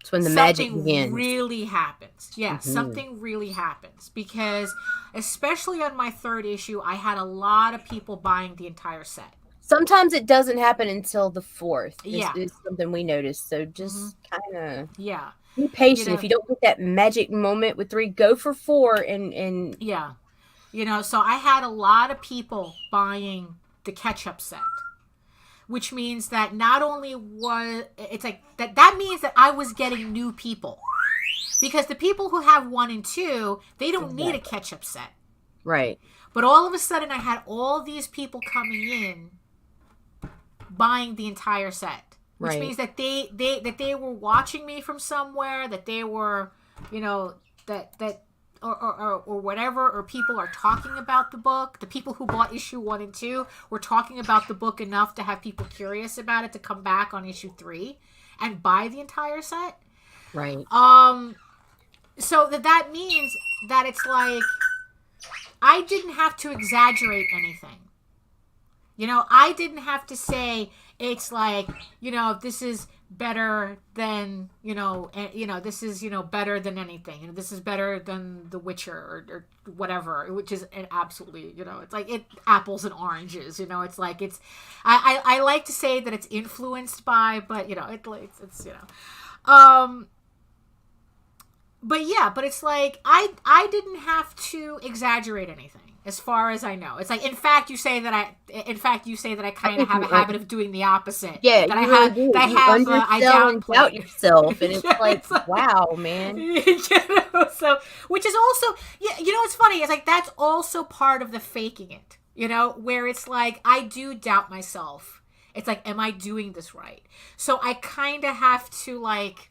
it's when the magic begins. Something really happens. Yeah, something really happens. Because especially on my third issue, I had a lot of people buying the entire set. Sometimes it doesn't happen until the fourth. Yeah. It's something we noticed. So just kind of be patient. You know, if you don't get that magic moment with 3, go for 4 and yeah. You know, so I had a lot of people buying the catch-up set, which means that not only was it's like that means that I was getting new people, because the people who have 1 and 2, they don't need a catch-up set, right? But all of a sudden, I had all these people coming in buying the entire set, which means that they were watching me from somewhere, that they were, you know, that. Or whatever, or people are talking about the book. The people who bought issue 1 and 2 were talking about the book enough to have people curious about it to come back on issue 3 and buy the entire set. Right. So that means that it's like I didn't have to exaggerate anything. You know, I didn't have to say it's like, you know, this is better than, you know, this is, you know, better than anything. You know, this is better than The Witcher or whatever, which is an absolutely, you know, it's like apples and oranges, you know, it's like I like to say that it's influenced by, but, you know, it's you know. But yeah, but it's like I didn't have to exaggerate anything as far as I know. It's like, in fact, you say that I kind of have a habit of doing the opposite. Yeah, that I doubt yourself, and it's like, wow, man. You know, so, which is also, yeah, you know, what's funny? It's like that's also part of the faking it. You know, where it's like I do doubt myself. It's like, am I doing this right? So I kind of have to like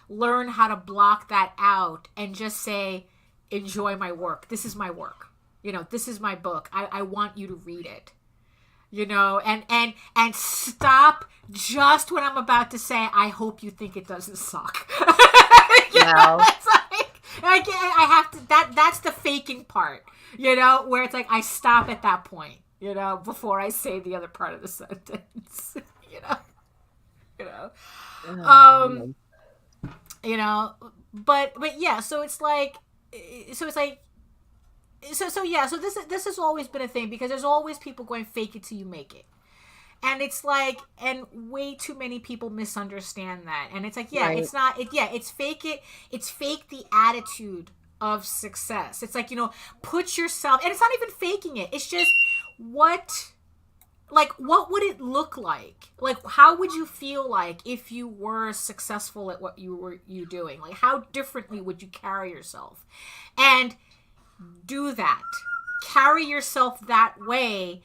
learn how to block that out and just say, enjoy my work. This is my work. You know, this is my book. I want you to read it. You know, and stop just when I'm about to say, I hope you think it doesn't suck. You know, it's like, I have to, that's the faking part, you know, where it's like, I stop at that point, you know, before I say the other part of the sentence, you know, you know, but yeah, so it's like, So this has always been a thing, because there's always people going fake it till you make it. And it's like, and way too many people misunderstand that. And it's like, yeah, right. It's fake it. It's fake the attitude of success. It's like, you know, put yourself, and it's not even faking it. It's just what like, what would it look like? Like, how would you feel like if you were successful at what you doing? Like, how differently would you carry yourself? And do that. Carry yourself that way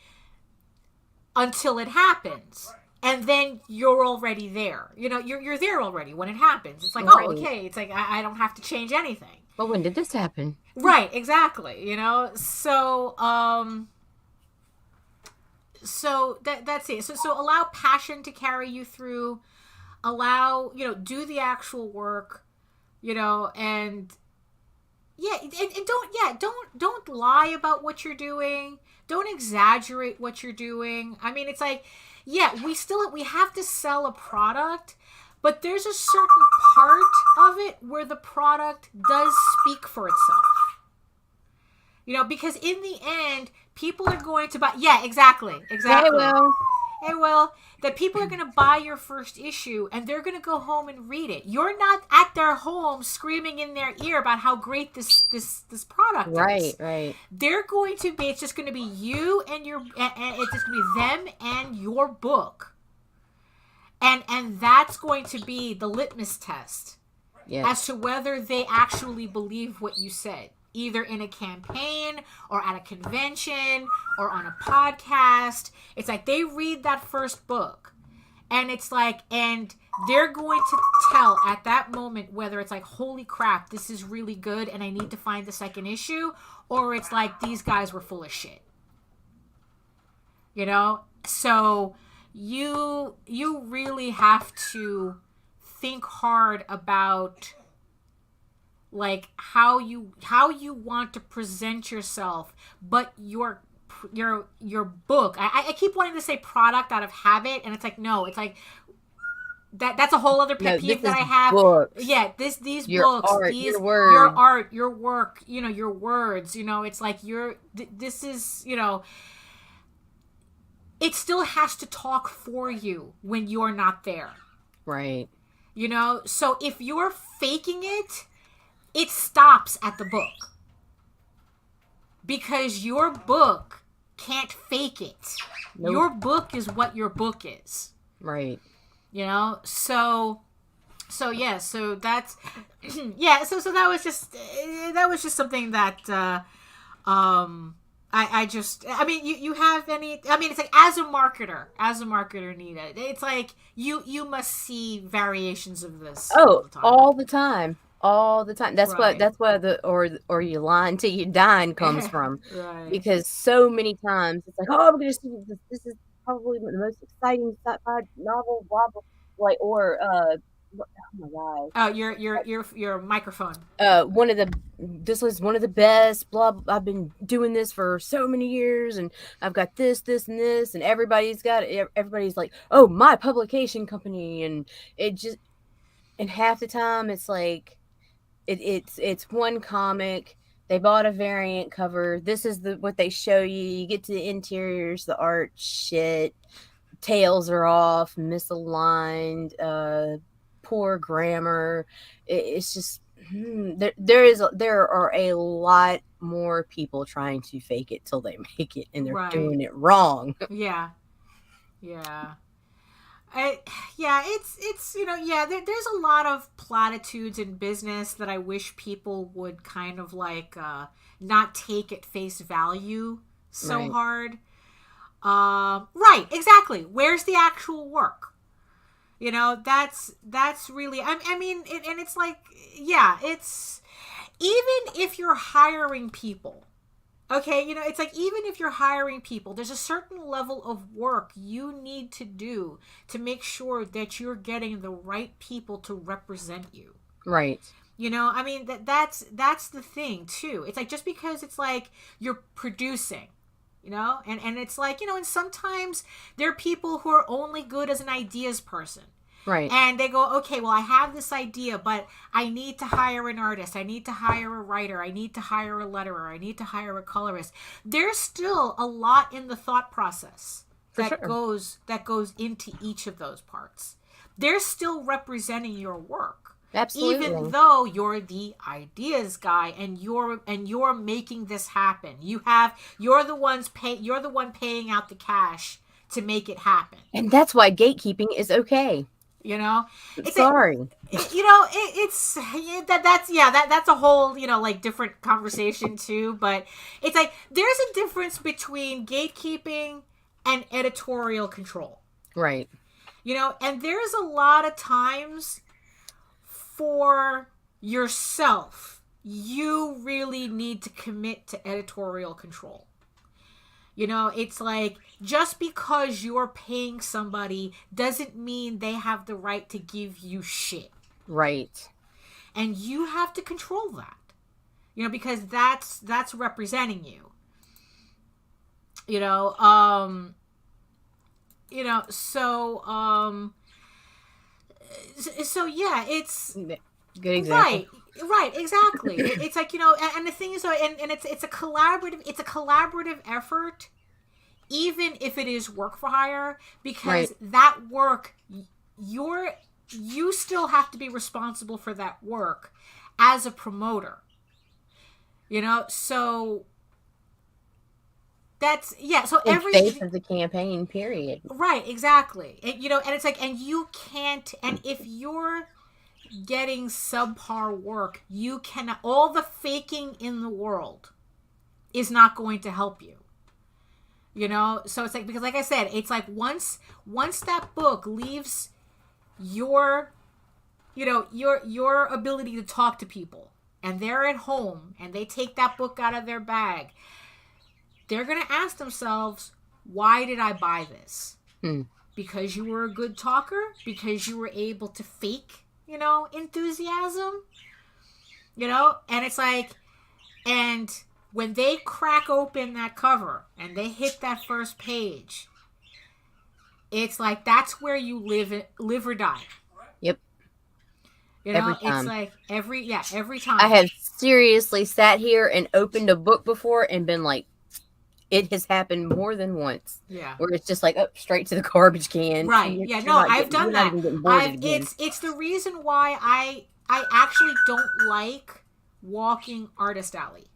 until it happens. And then you're already there. You know, you're there already when it happens. It's like, right. oh, okay. It's like, I don't have to change anything. But when did this happen? Right, exactly. You know, so that's it. So allow passion to carry you through. Allow, you know, do the actual work, you know, and don't lie about what you're doing. Don't exaggerate what you're doing. I mean, it's like, yeah, we have to sell a product, but there's a certain part of it where the product does speak for itself. You know, because in the end, people are going to buy. Yeah, exactly. Hey, well, that people are going to buy your first issue and they're going to go home and read it. You're not at their home screaming in their ear about how great this product is. Right. They're going to be. It's just going to be you and it's just going to be them and your book. And that's going to be the litmus test as to whether they actually believe what you said, either in a campaign or at a convention or on a podcast. It's like they read that first book and it's like, and they're going to tell at that moment whether it's like, holy crap, this is really good and I need to find the second issue, or it's like, these guys were full of shit. You know? So you really have to think hard about like how you want to present yourself, but your book. I keep wanting to say product out of habit, and it's like, no, it's like that's a whole other pet peeve that I have. Books. Yeah, these your books, art, these your art, your work, you know, your words, you know, it's like this is, you know, it still has to talk for you when you're not there. Right. You know, so if you're faking it, it stops at the book. Because your book can't fake it. Nope. Your book is what your book is. Right. You know, so yeah, so that's yeah, so that was just something that I mean, you have any, I mean, it's like, as a marketer, Nita, it's like, you must see variations of this. All the time. That's right. what or you lying till you dine comes from. Right. Because so many times it's like, oh, I'm going to see this. This is probably the most exciting sci-fi novel, blah, blah, like, or, oh my God. Oh, your microphone. This was one of the best, blah, I've been doing this for so many years and I've got this and this, and everybody's like, oh, my publication company, and it just, and half the time it's like, it's one comic, they bought a variant cover, this is what they show you get to the interiors, the art shit, tails are off, misaligned, poor grammar. It's just there are a lot more people trying to fake it till they make it, and they're doing it wrong. Yeah. It's you know, yeah, there's a lot of platitudes in business that I wish people would kind of like not take at face value so hard. Right, exactly. Where's the actual work? You know, that's really, I mean, and it's like, yeah, it's, even if you're hiring people, okay, you know, it's like, even if you're hiring people, there's a certain level of work you need to do to make sure that you're getting the right people to represent you. Right. You know, I mean, that's the thing too. It's like, just because it's like you're producing, you know, and it's like, you know, and sometimes there are people who are only good as an ideas person. Right. And they go, okay, well, I have this idea, but I need to hire an artist. I need to hire a writer. I need to hire a letterer. I need to hire a colorist. There's still a lot in the thought process that goes into each of those parts. They're still representing your work. Absolutely. Even though you're the ideas guy and you're making this happen. You're the one paying out the cash to make it happen. And that's why gatekeeping is okay. You know, Sorry. That's a whole, like different conversation too. But it's like, there's a difference between gatekeeping and editorial control. Right. And there's a lot of times for yourself, you really need to commit to editorial control. It's like, just because you're paying somebody doesn't mean they have the right to give you shit. Right. And you have to control that. Because that's representing you. So yeah, it's good example. Right, exactly. It's like, and the thing is, and it's a collaborative effort, even if it is work for hire, because that work, you still have to be responsible for that work as a promoter. So that's, so every face of the campaign, period. Right, exactly. And, and it's like, and you can't, and if you're getting subpar work, you can, all the faking in the world is not going to help you. So it's like, because like I said, it's like once that book leaves your ability to talk to people, and they're at home and they take that book out of their bag, they're going to ask themselves, why did I buy this? Because you were a good talker? Because you were able to fake, enthusiasm? And it's like, and when they crack open that cover and they hit that first page, it's like, that's where you live or die. Yep. Every time. It's like every time. I have seriously sat here and opened a book before and been like, it has happened more than once. Yeah. Where it's just like, strait to the garbage can. Right. Yeah. No, I've done that. It's the reason why I actually don't like walking Artist Alley,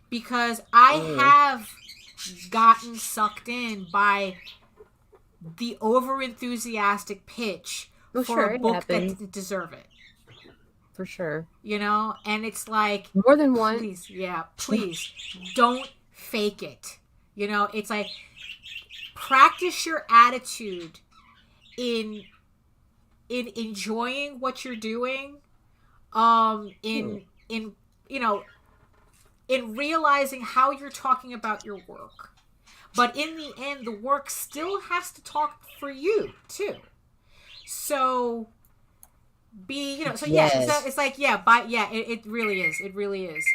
because I have gotten sucked in by the over enthusiastic pitch for a book that didn't deserve it. For sure. And it's like, more than once. Please don't fake it. It's like, practice your attitude in enjoying what you're doing, in realizing how you're talking about your work. But in the end, the work still has to talk for you too. So so it's like, it really is. It really is.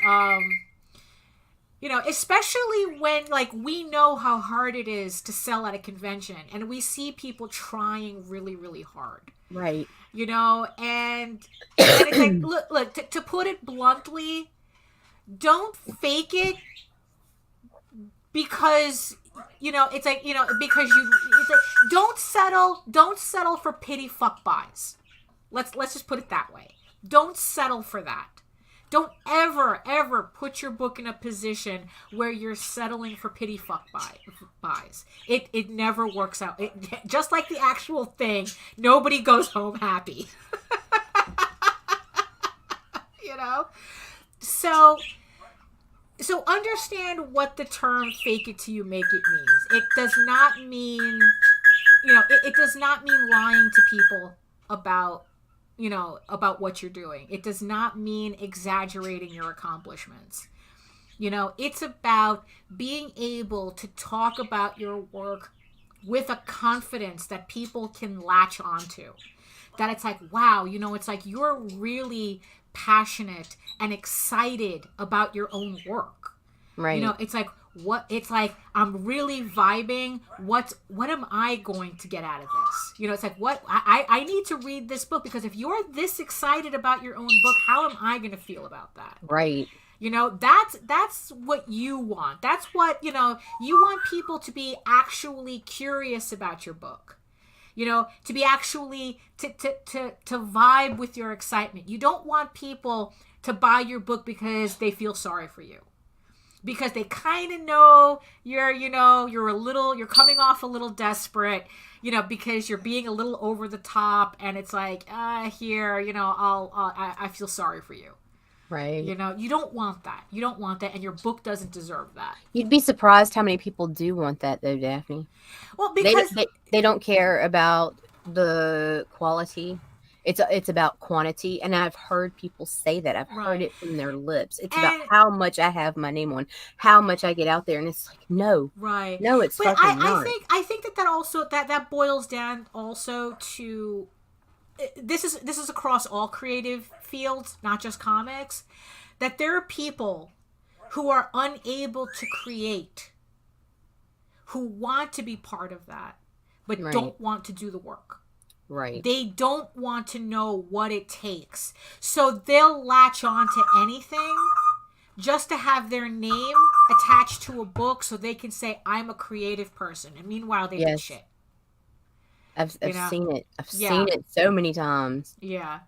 Especially when, like, we know how hard it is to sell at a convention, and we see people trying really, really hard. Right. And it's like, look, to put it bluntly, don't fake it because, it's like, because it's like, don't settle for pity fuck buys. Let's just put it that way. Don't settle for that. Don't ever put your book in a position where you're settling for pity fuck buys. It never works out. Just like the actual thing, nobody goes home happy. So understand what the term fake it till you make it means. It does not mean, it does not mean lying to people about what you're doing. It does not mean exaggerating your accomplishments. It's about being able to talk about your work with a confidence that people can latch onto. That it's like, wow, it's like you're really passionate and excited about your own work. Right. It's like I'm really vibing. What am I going to get out of this? It's like, what I need to read this book, because if you're this excited about your own book, how am I going to feel about that? Right. That's what you want. That's what, you want people to be actually curious about your book. To be actually to vibe with your excitement. You don't want people to buy your book because they feel sorry for you. because they kind of know you're coming off a little desperate, because you're being a little over the top, and it's like, I feel sorry for you. Right. You don't want that. You don't want that, and your book doesn't deserve that. You'd be surprised how many people do want that, though, Daphne. Well, because they don't care about the quality. It's about quantity, and I've heard people say that. I've heard it from their lips. It's about how much I have my name on, how much I get out there, and it's like, no, right? No, it's but fucking not. I think that also that boils down also to this is across all creative fields, not just comics, that there are people who are unable to create, who want to be part of that, but don't want to do the work. Right. They don't want to know what it takes. So they'll latch on to anything just to have their name attached to a book so they can say, I'm a creative person. And meanwhile, they do shit. I've seen it. I've seen it so many times. Yeah.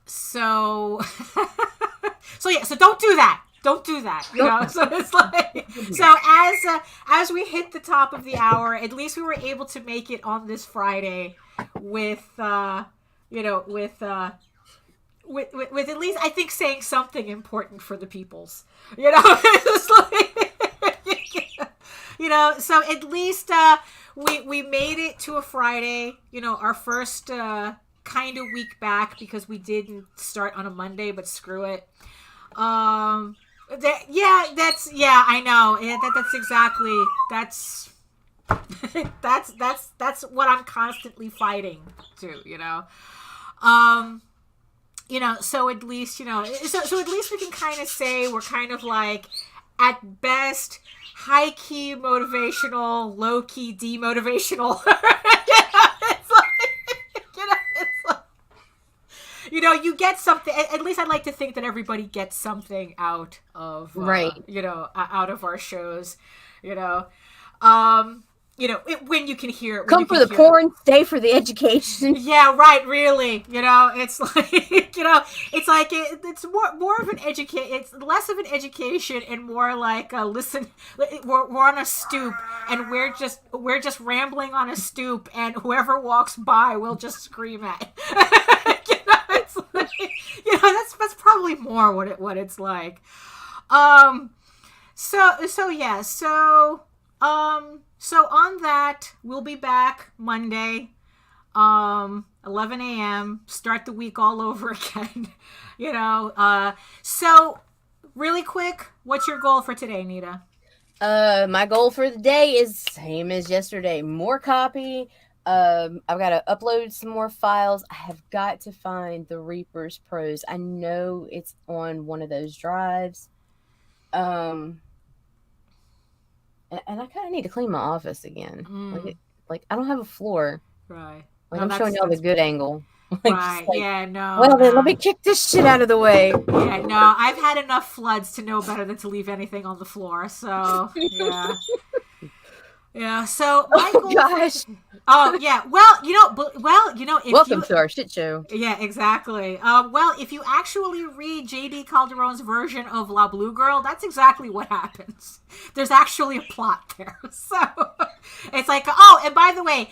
So don't do that. Don't do that. So it's like, so as we hit the top of the hour, at least we were able to make it on this Friday with at least, I think, saying something important for the peoples. It's like, so at least we made it to a Friday, our first kind of week back, because we didn't start on a Monday, but screw it. I know. Yeah, that's what I'm constantly fighting to, so at least, so at least we can kind of say we're kind of like, at best, high-key motivational, low-key demotivational. You get something. At least I'd like to think that everybody gets something out of out of our shows. When you can hear it. Come for the porn, stay for the education. Yeah, right. Really, it's like it's like it's more of an education. It's less of an education and more like listen. We're on a stoop and we're just rambling on a stoop, and whoever walks by we'll just scream at. It's like, that's probably more what it's like. So on that, we'll be back Monday, 11 a.m. Start the week all over again. So really quick, what's your goal for today, Nita? My goal for the day is same as yesterday. More copy. I've got to upload some more files. I have got to find the Reaper's Prose. I know it's on one of those drives. And I kind of need to clean my office again. Like I don't have a floor. Right. Like I'm showing y'all the good angle. Right. No. Well, then let me kick this shit out of the way. Yeah. No. I've had enough floods to know better than to leave anything on the floor. So yeah. Yeah. So my goal. Gosh. Oh yeah. Well, if welcome to our shit show. Yeah, exactly. Well, if you actually read J.D. Calderon's version of La Blue Girl, that's exactly what happens. There's actually a plot there. So it's like, oh, and by the way,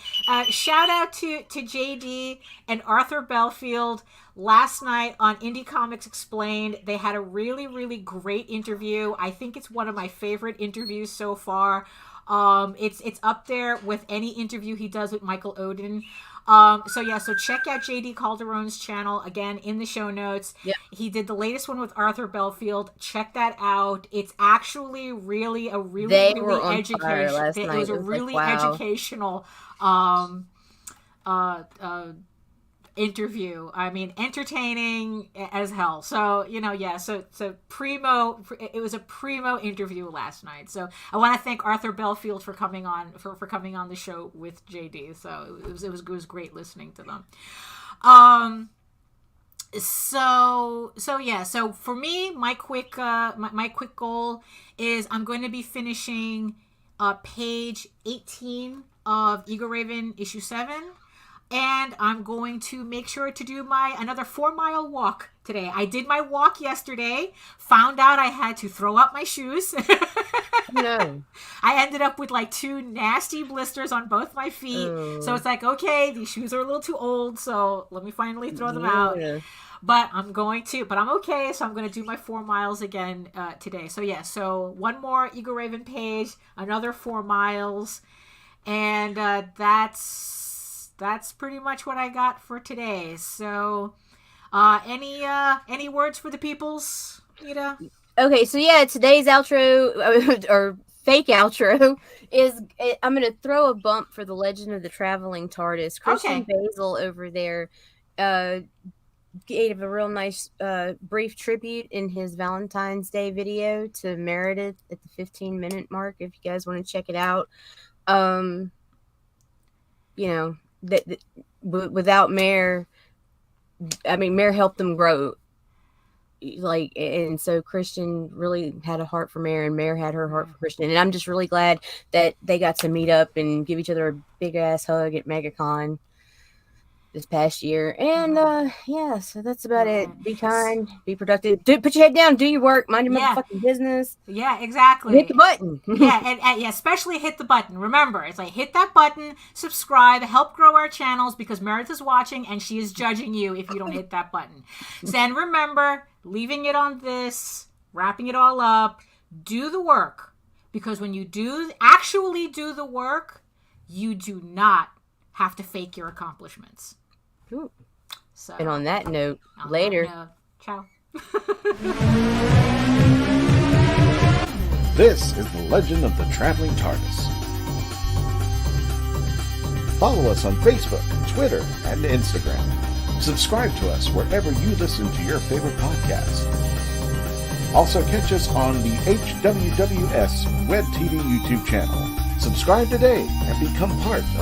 shout out to J.D. and Arthur Belfield. Last night on Indie Comics Explained, they had a really, really great interview. I think it's one of my favorite interviews so far. It's up there with any interview he does with Michael Odin. So check out JD Calderon's channel again in the show notes. Yep. He did the latest one with Arthur Belfield. Check that out. It's actually really a really educational. It was a really educational interview. I mean, entertaining as hell. So so primo. It was a primo interview last night. So I want to thank Arthur Belfield for coming on for coming on the show with JD. So it was great listening to them. So for me, my quick goal is I'm going to be finishing page 18 of Eagle Raven issue 7. And and I'm going to make sure to do another 4-mile walk today. I did my walk yesterday, found out I had to throw up my shoes. No. I ended up with like 2 nasty blisters on both my feet. So it's like, okay, these shoes are a little too old, so let me finally throw them out. But I'm okay, so I'm going to do my 4 miles again today. So yeah, so one more Eagle Raven page, another 4 miles, and that's pretty much what I got for today. So any words for the peoples, Nita? Okay, so yeah, today's outro, or fake outro, is I'm going to throw a bump for the Legend of the Traveling TARDIS. Christian Basil over there gave a real nice brief tribute in his Valentine's Day video to Meredith at the 15-minute mark, if you guys want to check it out. Without Mare, Mare helped them grow. And so Christian really had a heart for Mare, and Mare had her heart for Christian. And I'm just really glad that they got to meet up and give each other a big ass hug at MegaCon this past year. And so that's about it. Be kind, be productive. Put your head down, do your work, mind your motherfucking business. Yeah, exactly. Hit the button. and especially hit the button. Remember, it's like hit that button, subscribe, help grow our channels, because Meredith is watching and she is judging you if you don't hit that button. So, and remember, leaving it on this, wrapping it all up, do the work, because when you actually do the work, you do not have to fake your accomplishments. Ooh. So, and on that note, later. Ciao. This is the Legend of the Traveling TARDIS. Follow us on Facebook, Twitter, and Instagram. Subscribe to us wherever you listen to your favorite podcasts. Also catch us on the HWWS Web TV YouTube channel. Subscribe today and become part of